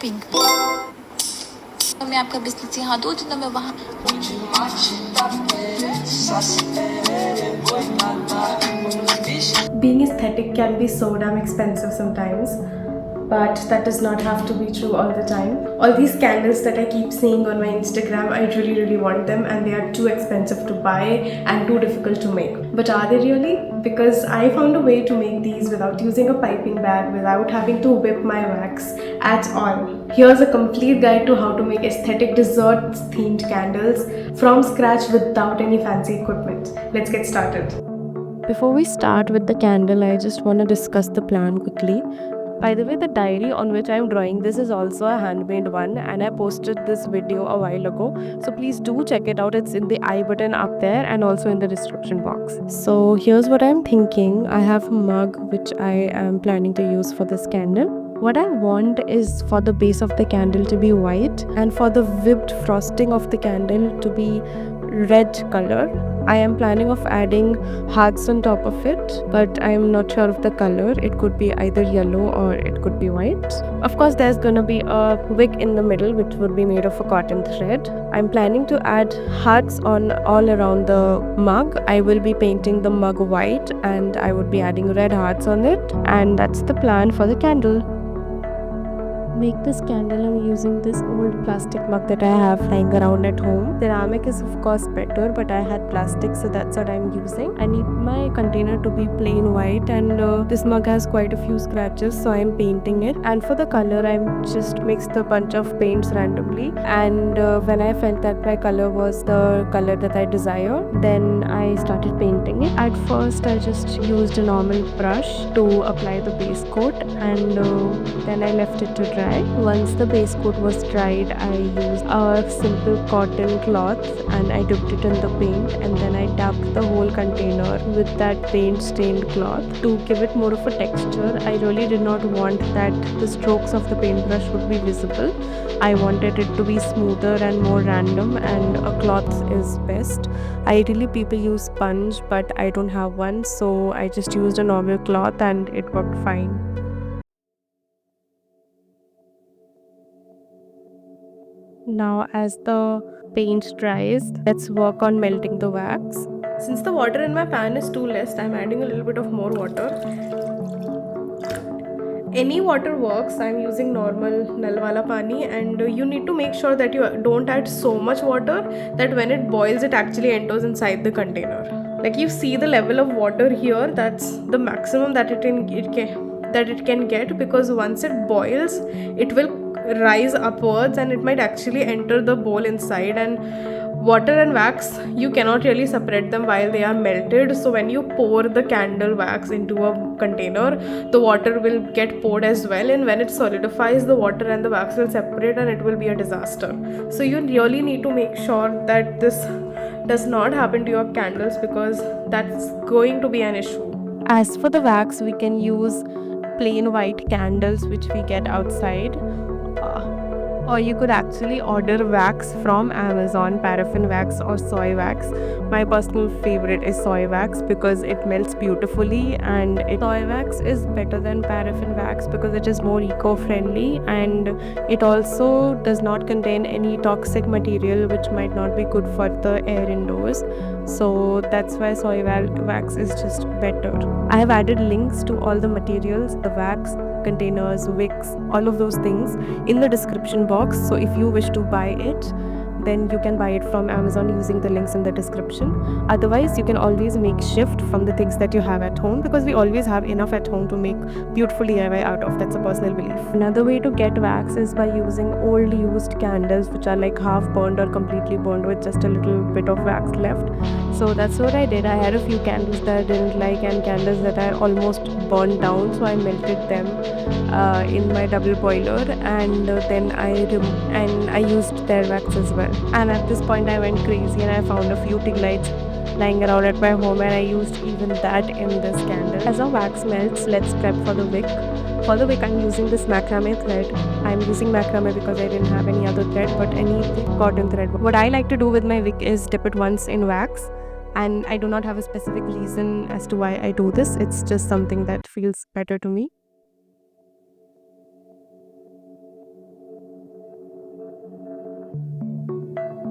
Piping. मैं आपका business यहाँ दूँ तो मैं वहाँ। Being aesthetic can be so damn expensive sometimes, but that does not have to be true all the time. All these candles that I keep seeing on my Instagram, I really want them, and they are too expensive to buy and too difficult to make. But are they really? Because I found a way to make these without using a piping bag, without having to whip my wax at all. Here's a complete guide to how to make aesthetic desserts themed candles from scratch without any fancy equipment. Let's get started. Before we start with the candle, I just want to discuss the plan quickly. By the way, the diary on which I am drawing this is also a handmade one, and I posted this video a while ago. So please do check it out. It's in the I button up there and also in the description box. So here's what I'm thinking. I have a mug which I am planning to use for this candle. What I want is for the base of the candle to be white and for the whipped frosting of the candle to be red color. I am planning of adding hearts on top of it, but I am not sure of the color. It could be either yellow or it could be white. Of course, there's gonna be a wick in the middle which would be made of a cotton thread. I'm planning to add hearts on all around the mug. I will be painting the mug white and I would be adding red hearts on it, and that's the plan for the candle. Make this candle, I'm using this old plastic mug that I have lying around at home. Ceramic is of course better, but I had plastic, so that's what I'm using. I need my container to be plain white, and this mug has quite a few scratches, so I'm painting it. And for the color, I'm just mixed a bunch of paints randomly, and when I felt that my color was the color that I desired, then I started painting it. At first, I just used a normal brush to apply the base coat, and then I left it to dry. Once the base coat was dried, I used a simple cotton cloth and I dipped it in the paint, and then I dabbed the whole container with that paint stained cloth to give it more of a texture. I really did not want that the strokes of the paintbrush would be visible. I wanted it to be smoother and more random, and a cloth is best. Ideally, people use sponge, but I don't have one, so I just used a normal cloth and it worked fine. Now, as the paint dries, let's work on melting the wax. Since the water in my pan is too less, I'm adding a little bit of more water. Any water works. I'm using normal nal wala pani, and you need to make sure that you don't add so much water that when it boils, it actually enters inside the container. Like you see the level of water here, that's the maximum that it can get, because once it boils, it will rise upwards and it might actually enter the bowl inside, and water and wax, you cannot really separate them while they are melted. So when you pour the candle wax into a container, the water will get poured as well, and when it solidifies, the water and the wax will separate and it will be a disaster. So you really need to make sure that this does not happen to your candles, because that's going to be an issue. As for the wax, we can use plain white candles which we get outside, or you could actually order wax from Amazon, paraffin wax or soy wax. My personal favorite is soy wax because it melts beautifully, and soy wax is better than paraffin wax because it is more eco-friendly, and it also does not contain any toxic material which might not be good for the air indoors. So that's why soy wax is just better. I have added links to all the materials, the wax, containers, wicks, all of those things in the description box. So if you wish to buy it, then you can buy it from Amazon using the links in the description. Otherwise, you can always make shift from the things that you have at home, because we always have enough at home to make beautiful DIY out of. That's a personal belief. Another way to get wax is by using old used candles which are like half burned or completely burned with just a little bit of wax left. So that's what I did. I had a few candles that I didn't like and candles that I almost burned down, so I melted them in my double boiler, and then I used their wax as well. And at this point I went crazy and I found a few tig lights lying around at my home, and I used even that in this candle. As our wax melts, let's prep for the wick. For the wick, I'm using this macrame thread. I'm using macrame because I didn't have any other thread, but any cotton thread. What I like to do with my wick is dip it once in wax, and I do not have a specific reason as to why I do this. It's just something that feels better to me.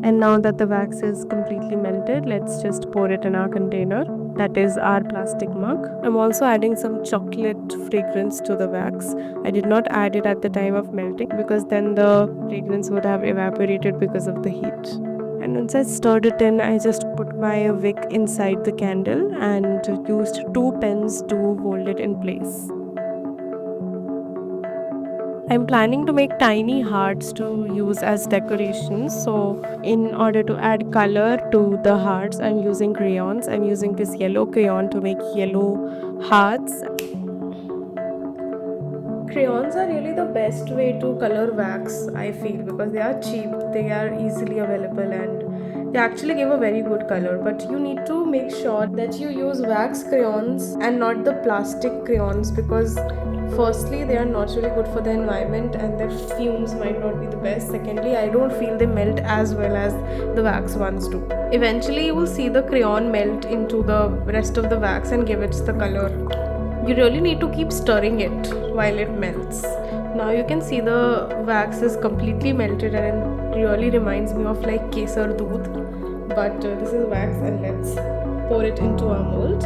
And now that the wax is completely melted, let's just pour it in our container. That is our plastic mug. I'm also adding some chocolate fragrance to the wax. I did not add it at the time of melting because then the fragrance would have evaporated because of the heat. And once I stirred it in, I just put my wick inside the candle and used 2 pens to hold it in place. I'm planning to make tiny hearts to use as decorations. So in order to add color to the hearts, I'm using crayons. I'm using this yellow crayon to make yellow hearts. Crayons are really the best way to color wax, I feel, because they are cheap, they are easily available, and they actually give a very good color. But you need to make sure that you use wax crayons and not the plastic crayons, because firstly, they are not really good for the environment and their fumes might not be the best. Secondly, I don't feel they melt as well as the wax ones do. Eventually, you will see the crayon melt into the rest of the wax and give it the color. You really need to keep stirring it while it melts. Now you can see the wax is completely melted and it really reminds me of like kesar doodh. But this is wax, and let's pour it into our mold.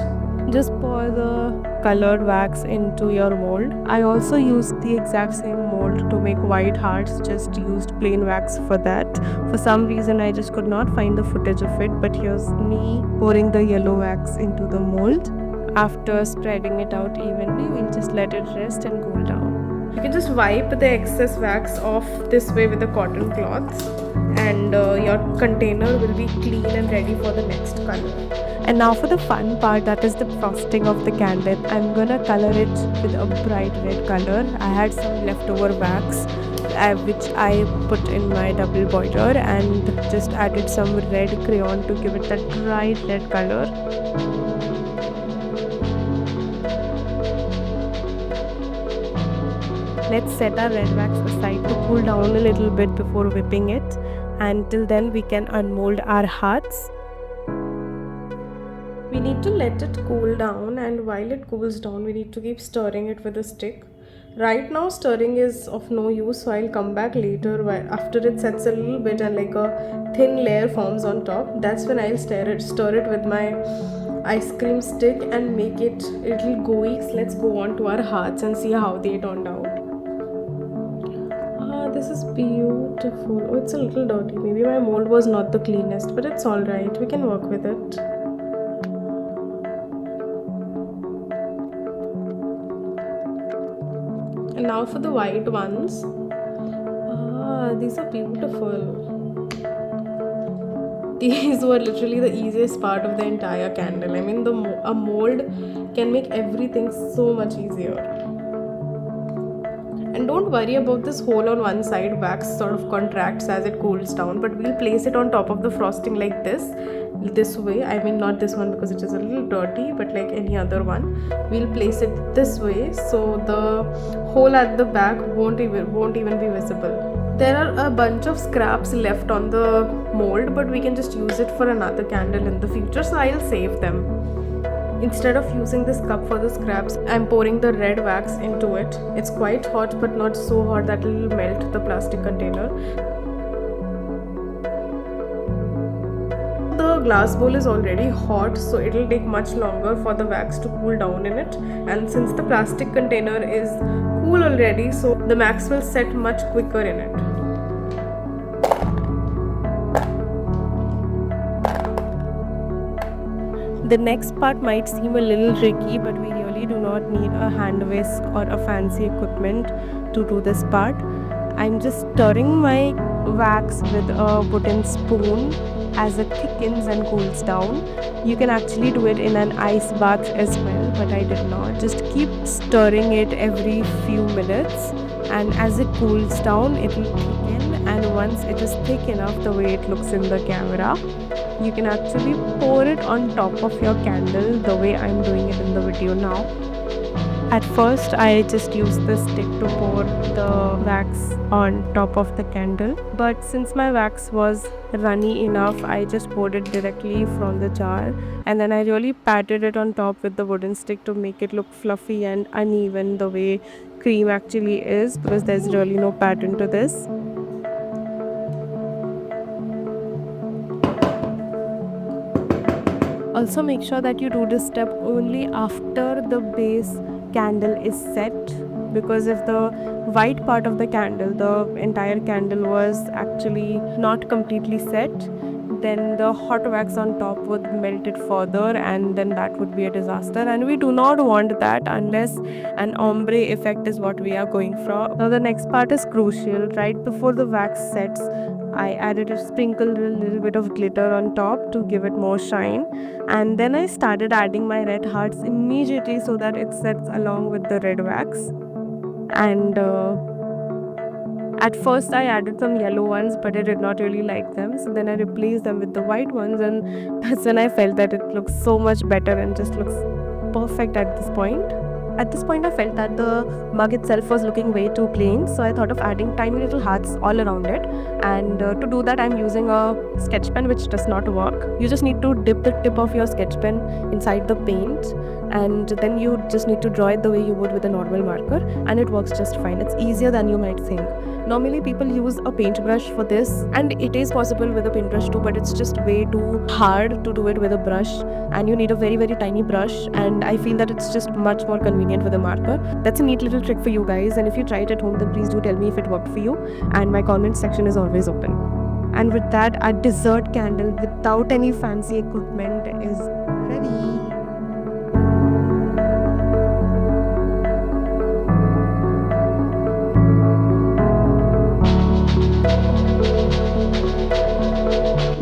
Just pour the colored wax into your mold. I also used the exact same mold to make white hearts, just used plain wax for that. For some reason I just could not find the footage of it, but here's me pouring the yellow wax into the mold. After spreading it out evenly, we'll just let it rest and cool down. You can just wipe the excess wax off this way with a cotton cloth, and your container will be clean and ready for the next color. And now for the fun part, that is the frosting of the candle. I'm gonna color it with a bright red color. I had some leftover wax which I put in my double boiler and just added some red crayon to give it that bright red color. Let's set our red wax aside to cool down a little bit before whipping it, and till then we can unmold our hearts. We need to let it cool down, and while it cools down we need to keep stirring it with a stick. Right now stirring is of no use, so I'll come back later after it sets a little bit and like a thin layer forms on top. That's when I'll stir it with my ice cream stick and make it a little gooey. So let's go on to our hearts and see how they turned out. This is beautiful. Oh, it's a little dirty. Maybe my mold was not the cleanest, but it's alright. We can work with it. And now for the white ones. These are beautiful. These were literally the easiest part of the entire candle. I mean, a mold can make everything so much easier. And don't worry about this hole on one side. Wax sort of contracts as it cools down, but we'll place it on top of the frosting like this way. I mean, not this one because it is a little dirty, but like any other one, we'll place it this way so the hole at the back won't even be visible. There are a bunch of scraps left on the mold, but we can just use it for another candle in the future, so I'll save them. Instead of using this cup for the scraps, I'm pouring the red wax into it. It's quite hot, but not so hot that it will melt the plastic container. The glass bowl is already hot, so it will take much longer for the wax to cool down in it. And since the plastic container is cool already, so the wax will set much quicker in it. The next part might seem a little tricky, but we really do not need a hand whisk or a fancy equipment to do this part. I'm just stirring my wax with a wooden spoon as it thickens and cools down. You can actually do it in an ice bath as well, but I did not. Just keep stirring it every few minutes, and as it cools down, it will thicken, and once it is thick enough the way it looks in the camera, you can actually pour it on top of your candle the way I'm doing it in the video now. At first I just used the stick to pour the wax on top of the candle, but since my wax was runny enough, I just poured it directly from the jar, and then I really patted it on top with the wooden stick to make it look fluffy and uneven the way cream actually is, because there's really no pattern to this. Also make sure that you do this step only after the base candle is set, because if the white part of the candle, the entire candle was actually not completely set, then the hot wax on top would melt it further, and then that would be a disaster, and we do not want that unless an ombre effect is what we are going for. Now the next part is crucial. Right before the wax sets, I sprinkled a little bit of glitter on top to give it more shine, and then I started adding my red hearts immediately so that it sets along with the red wax. And at first I added some yellow ones, but I did not really like them, so then I replaced them with the white ones, and that's when I felt that it looks so much better and just looks perfect at this point. At this point I felt that the mug itself was looking way too plain, so I thought of adding tiny little hearts all around it, and to do that I'm using a sketch pen, which does not work. You just need to dip the tip of your sketch pen inside the paint, and then you just need to draw it the way you would with a normal marker, and it works just fine. It's easier than you might think. Normally people use a paintbrush for this, and it is possible with a paintbrush too, but it's just way too hard to do it with a brush, and you need a very tiny brush, and I feel that it's just much more convenient with a marker. That's a neat little trick for you guys, and if you try it at home, then please do tell me if it worked for you, and my comment section is always open. And with that, our dessert candle without any fancy equipment is ready.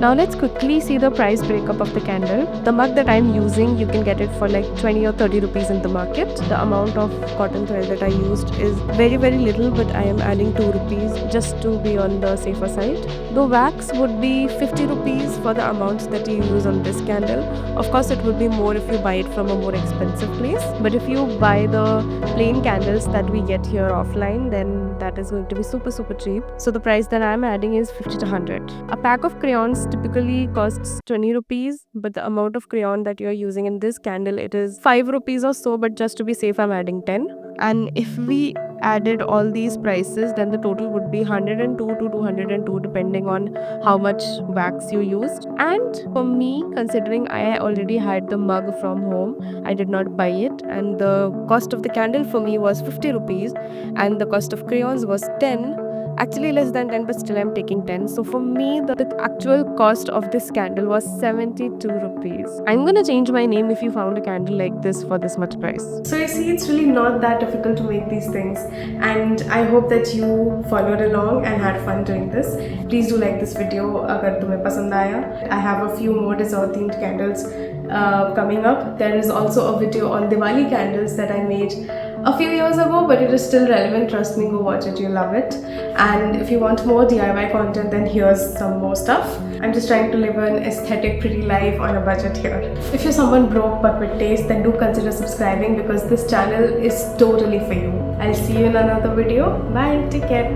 Now let's quickly see the price breakup of the candle. The mug that I'm using, you can get it for like 20 or 30 rupees in the market. The amount of cotton thread that I used is very little, but I am adding 2 rupees just to be on the safer side. The wax would be 50 rupees for the amounts that you use on this candle. Of course, it would be more if you buy it from a more expensive place, but if you buy the plain candles that we get here offline, then that is going to be super cheap. So the price that I'm adding is 50 to 100. A pack of crayons typically costs 20 rupees, but the amount of crayon that you're using in this candle, it is 5 rupees or so, but just to be safe I'm adding 10. And if we added all these prices, then the total would be 102 to 202 depending on how much wax you used. And for me, considering I already had the mug from home, I did not buy it, and the cost of the candle for me was 50 rupees and the cost of crayons was 10. Actually less than 10, but still I'm taking 10. So for me, the actual cost of this candle was 72 rupees. I'm gonna change my name if you found a candle like this for this much price. So you see, it's really not that difficult to make these things, and I hope that you followed along and had fun doing this. Please do like this video agar tumhe pasand aaya. I have a few more dessert themed candles coming up. There is also a video on Diwali candles that I made a few years ago, but it is still relevant. Trust me, go watch it, you'll love it. And if you want more DIY content, then here's some more stuff. I'm just trying to live an aesthetic, pretty life on a budget here. If you're someone broke but with taste, then do consider subscribing, because this channel is totally for you. I'll see you in another video. Bye, take care.